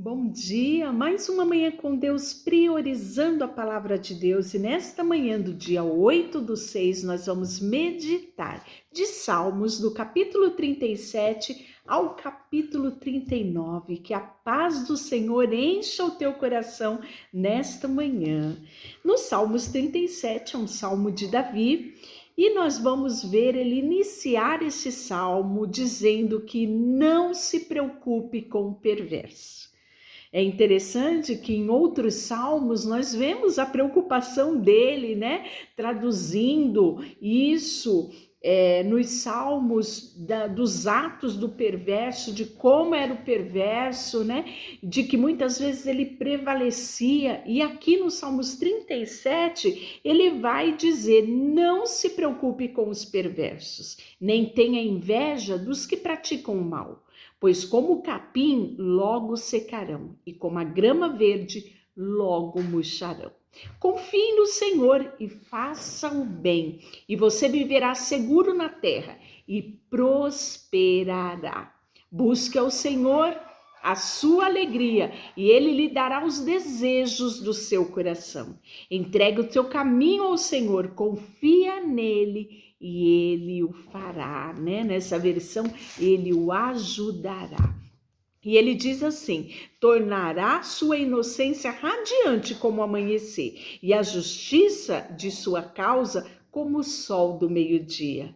Bom dia, mais uma manhã com Deus, priorizando a palavra de Deus. E nesta manhã do dia 8/6, nós vamos meditar de Salmos, do capítulo 37 ao capítulo 39. Que a paz do Senhor encha o teu coração nesta manhã. No Salmos 37, é um salmo de Davi, e nós vamos ver ele iniciar esse salmo dizendo que não se preocupe com o perverso. É interessante que em outros salmos nós vemos a preocupação dele, né? Traduzindo isso nos salmos dos atos do perverso, de como era o perverso, né? De que muitas vezes ele prevalecia. E aqui no Salmos 37, ele vai dizer: não se preocupe com os perversos, nem tenha inveja dos que praticam o mal. Pois como o capim logo secarão, e como a grama verde logo murcharão. Confie no Senhor e faça o bem, e você viverá seguro na terra e prosperará. Busque ao Senhor a sua alegria, e Ele lhe dará os desejos do seu coração. Entregue o teu caminho ao Senhor, confia nele e ele o fará, né? Nessa versão, ele o ajudará. E ele diz assim: tornará sua inocência radiante como o amanhecer, e a justiça de sua causa como o sol do meio-dia.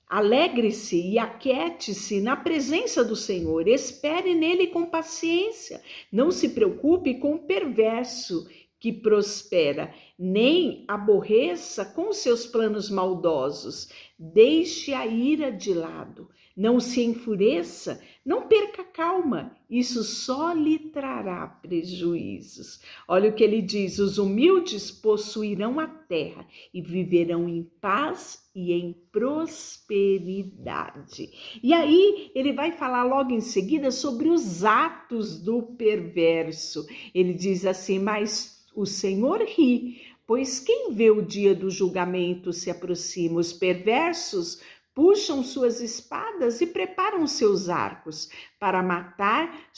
Alegre-se e aquiete-se na presença do Senhor, espere nele com paciência, não se preocupe com o perverso que prospera, nem aborreça com seus planos maldosos. Deixe a ira de lado, não se enfureça, não perca calma, isso só lhe trará prejuízos. Olha o que ele diz: os humildes possuirão a terra e viverão em paz e em prosperidade. E aí ele vai falar logo em seguida sobre os atos do perverso. Ele diz assim: mas o Senhor ri, pois quem vê o dia do julgamento se aproxima. Os perversos puxam suas espadas e preparam seus arcos para matar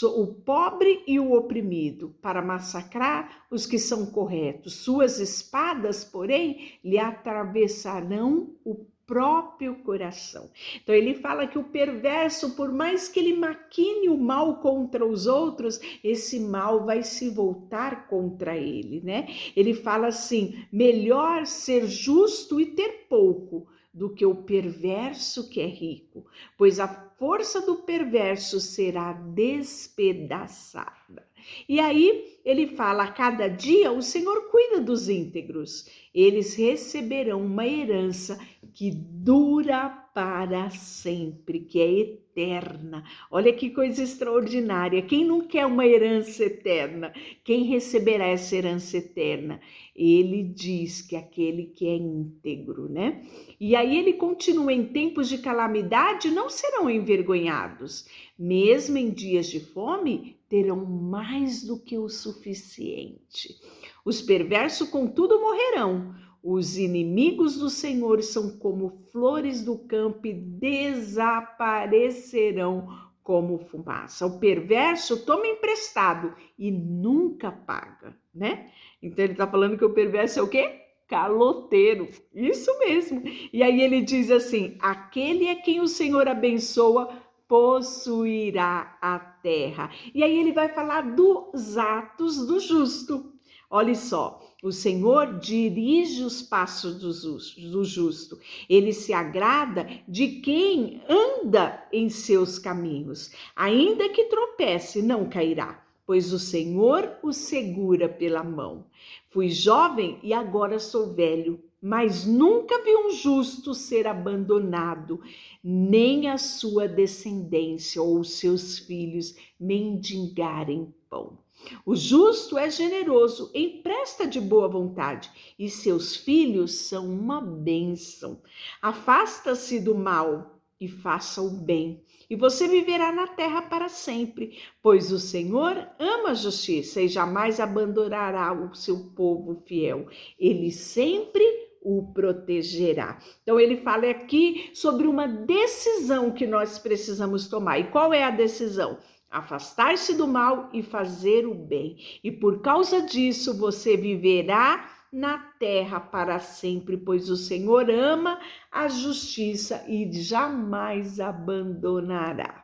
o pobre e o oprimido, para massacrar os que são corretos. Suas espadas, porém, lhe atravessarão o próprio coração. Então ele fala que o perverso, por mais que ele maquine o mal contra os outros, esse mal vai se voltar contra ele, né? Ele fala assim: melhor ser justo e ter pouco do que o perverso que é rico, pois a força do perverso será despedaçada. E aí ele fala: a cada dia o Senhor cuida dos íntegros, eles receberão uma herança que dura para sempre, que é eterna. Olha que coisa extraordinária. Quem não quer uma herança eterna? Quem receberá essa herança eterna? Ele diz que aquele que é íntegro, né? E aí ele continua: em tempos de calamidade não serão envergonhados, mesmo em dias de fome terão mais do que o suficiente. Os perversos, contudo, morrerão. Os inimigos do Senhor são como flores do campo e desaparecerão como fumaça. O perverso toma emprestado e nunca paga, né? Então ele está falando que o perverso é o quê? Caloteiro, isso mesmo. E aí ele diz assim: aquele é quem o Senhor abençoa possuirá a terra. E aí ele vai falar dos atos do justo. Olha só: o Senhor dirige os passos do justo. Ele se agrada de quem anda em seus caminhos. Ainda que tropece, não cairá, pois o Senhor o segura pela mão. Fui jovem e agora sou velho, mas nunca vi um justo ser abandonado, nem a sua descendência ou os seus filhos mendigarem pão. O justo é generoso, empresta de boa vontade, e seus filhos são uma bênção. Afasta-se do mal e faça o bem, e você viverá na terra para sempre, pois o Senhor ama a justiça e jamais abandonará o seu povo fiel. Ele sempre o protegerá. Então ele fala aqui sobre uma decisão que nós precisamos tomar. E qual é a decisão? afastar-se do mal e fazer o bem. E por causa disso você viverá na terra para sempre, pois o Senhor ama a justiça e jamais abandonará.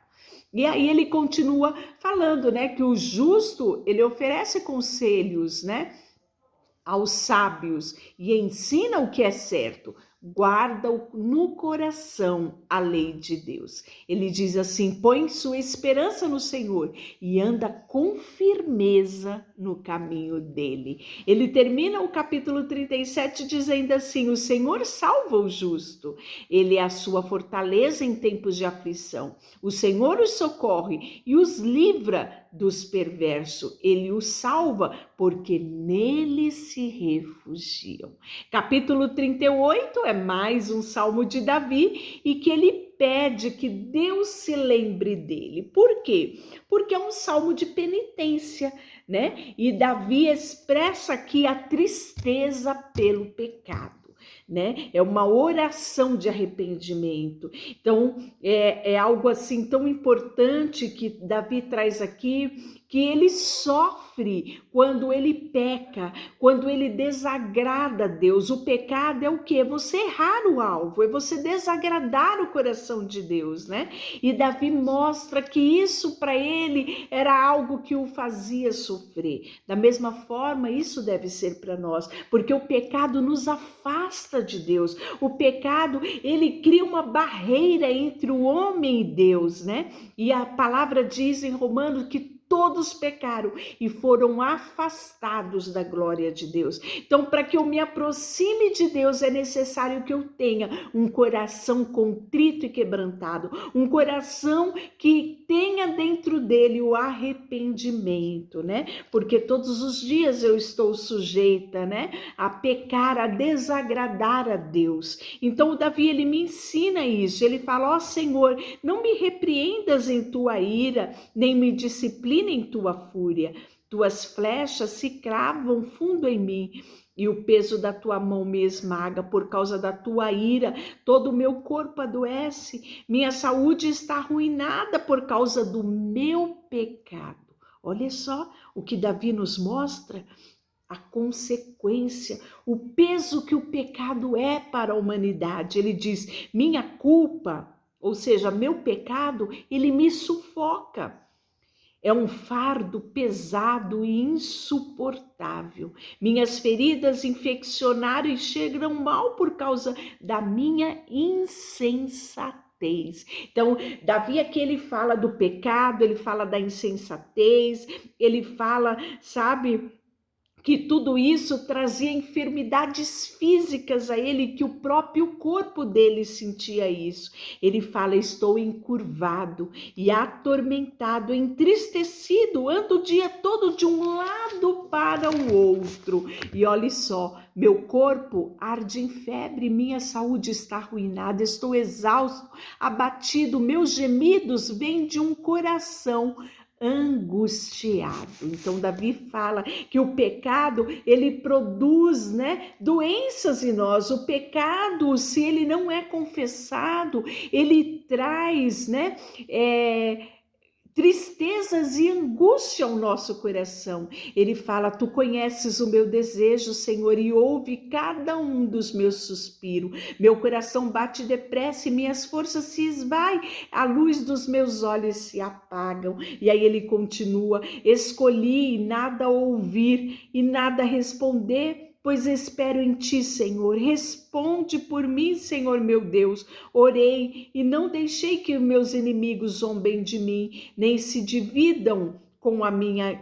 E aí ele continua falando, né, que o justo, ele oferece conselhos, né, aos sábios e ensina o que é certo. Guarda no coração a lei de Deus. Ele diz assim: põe sua esperança no Senhor e anda com firmeza no caminho dele. Ele termina o capítulo 37 dizendo assim: o Senhor salva o justo, ele é a sua fortaleza em tempos de aflição. O Senhor os socorre e os livra dos perversos. Ele os salva porque nele se refugiam. Capítulo 38 é mais um salmo de Davi e que ele pede que Deus se lembre dele. Por quê? Porque é um salmo de penitência, né? E Davi expressa aqui a tristeza pelo pecado. Né? É uma oração de arrependimento. Então, é algo assim tão importante que Davi traz aqui, que ele sofre quando ele peca, quando ele desagrada a Deus. O pecado é o quê? Você errar o alvo, é você desagradar o coração de Deus, né? E Davi mostra que isso para ele era algo que o fazia sofrer. Da mesma forma, isso deve ser para nós, porque o pecado nos afasta de Deus. O pecado, ele cria uma barreira entre o homem e Deus, né? E a palavra diz em Romanos que todos pecaram e foram afastados da glória de Deus. Então, para que eu me aproxime de Deus, é necessário que eu tenha um coração contrito e quebrantado, um coração que tenha dentro dele o arrependimento, né? Porque todos os dias eu estou sujeita, né, a pecar, a desagradar a Deus. Então, o Davi, ele me ensina isso. Ele fala: ó Senhor, não me repreendas em tua ira, nem me disciplina em tua fúria. Tuas flechas se cravam fundo em mim e o peso da tua mão me esmaga. Por causa da tua ira, todo o meu corpo adoece. Minha saúde está arruinada por causa do meu pecado. Olha só o que Davi nos mostra, a consequência, o peso que o pecado é para a humanidade. Ele diz: minha culpa, ou seja, meu pecado, ele me sufoca. É um fardo pesado e insuportável. Minhas feridas infeccionaram e chegam mal por causa da minha insensatez. Então, Davi aqui ele fala do pecado, ele fala da insensatez, ele fala, sabe, que tudo isso trazia enfermidades físicas a ele, que o próprio corpo dele sentia isso. Ele fala: estou encurvado e atormentado, entristecido, ando o dia todo de um lado para o outro. E olhe só, meu corpo arde em febre, minha saúde está arruinada, estou exausto, abatido, meus gemidos vêm de um coração angustiado. Então Davi fala que o pecado, ele produz, né, doenças em nós. O pecado, se ele não é confessado, ele traz, né, tristezas e angústia ao nosso coração. Ele fala: tu conheces o meu desejo, Senhor, e ouve cada um dos meus suspiros. Meu coração bate depressa e minhas forças se esvaem, a luz dos meus olhos se apagam. E aí ele continua: escolhi nada ouvir e nada responder, pois espero em ti, Senhor. Responde por mim, Senhor meu Deus. Orei e não deixei que meus inimigos zombem de mim, nem se divirtam com a minha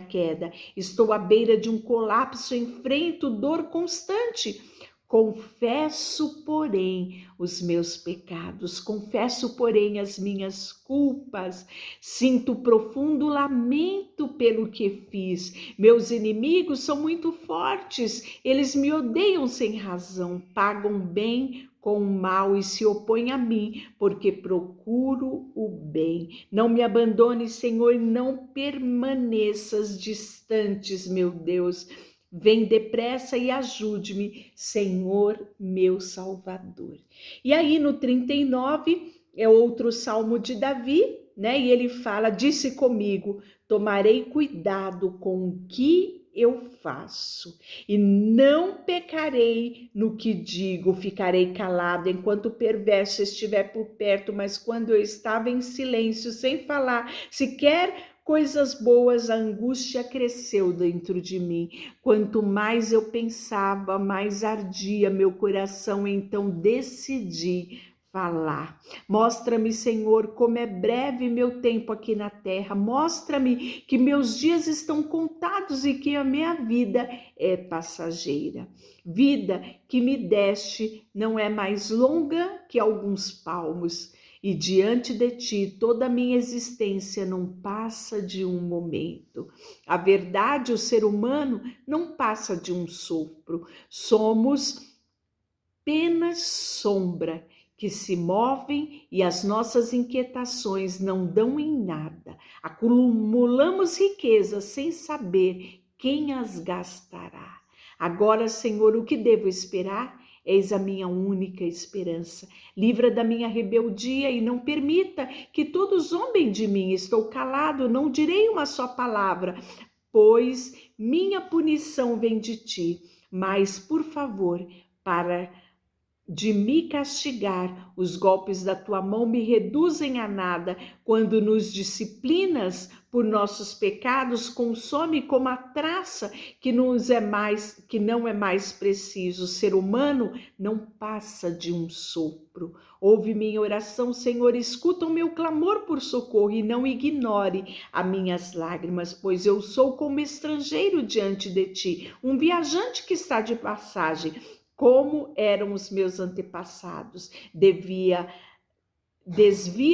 queda. Estou à beira de um colapso, enfrento dor constante. Confesso, porém, os meus pecados, confesso, porém, as minhas culpas. Sinto profundo lamento pelo que fiz. Meus inimigos são muito fortes, eles me odeiam sem razão, pagam bem com o mal e se opõem a mim, porque procuro o bem. Não me abandone, Senhor, não permaneças distantes, meu Deus. Vem depressa e ajude-me, Senhor, meu Salvador. E aí no 39 é outro salmo de Davi, né? E ele fala, disse comigo, tomarei cuidado com o que eu faço e não pecarei no que digo, ficarei calado enquanto o perverso estiver por perto, mas quando eu estava em silêncio, sem falar sequer coisas boas, a angústia cresceu dentro de mim. Quanto mais eu pensava, mais ardia meu coração, então decidi falar. Mostra-me, Senhor, como é breve meu tempo aqui na terra. Mostra-me que meus dias estão contados e que a minha vida é passageira. Vida que me deste não é mais longa que alguns palmos. E diante de ti, toda a minha existência não passa de um momento. A verdade, o ser humano não passa de um sopro. Somos apenas sombra que se movem e as nossas inquietações não dão em nada. Acumulamos riquezas sem saber quem as gastará. Agora, Senhor, o que devo esperar? Eis a minha única esperança. Livra da minha rebeldia e não permita que todos zombem de mim. Estou calado, não direi uma só palavra, pois minha punição vem de ti. Mas, por favor, para de me castigar, os golpes da tua mão me reduzem a nada. Quando nos disciplinas por nossos pecados, consome como a traça que não é mais preciso. O ser humano não passa de um sopro. Ouve minha oração, Senhor, escuta o meu clamor por socorro e não ignore as minhas lágrimas, pois eu sou como estrangeiro diante de ti, um viajante que está de passagem. Como eram os meus antepassados, desvia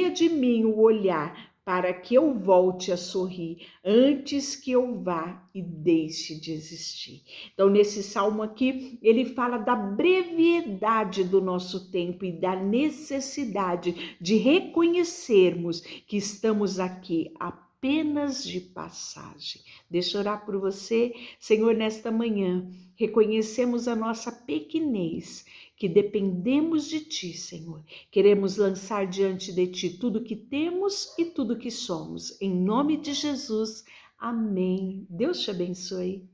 de mim o olhar para que eu volte a sorrir antes que eu vá e deixe de existir. Então, nesse salmo aqui, ele fala da brevidade do nosso tempo e da necessidade de reconhecermos que estamos aqui apenas de passagem. Deixa eu orar por você, Senhor, nesta manhã. Reconhecemos a nossa pequenez, que dependemos de Ti, Senhor. Queremos lançar diante de Ti tudo que temos e tudo que somos. Em nome de Jesus, amém. Deus te abençoe.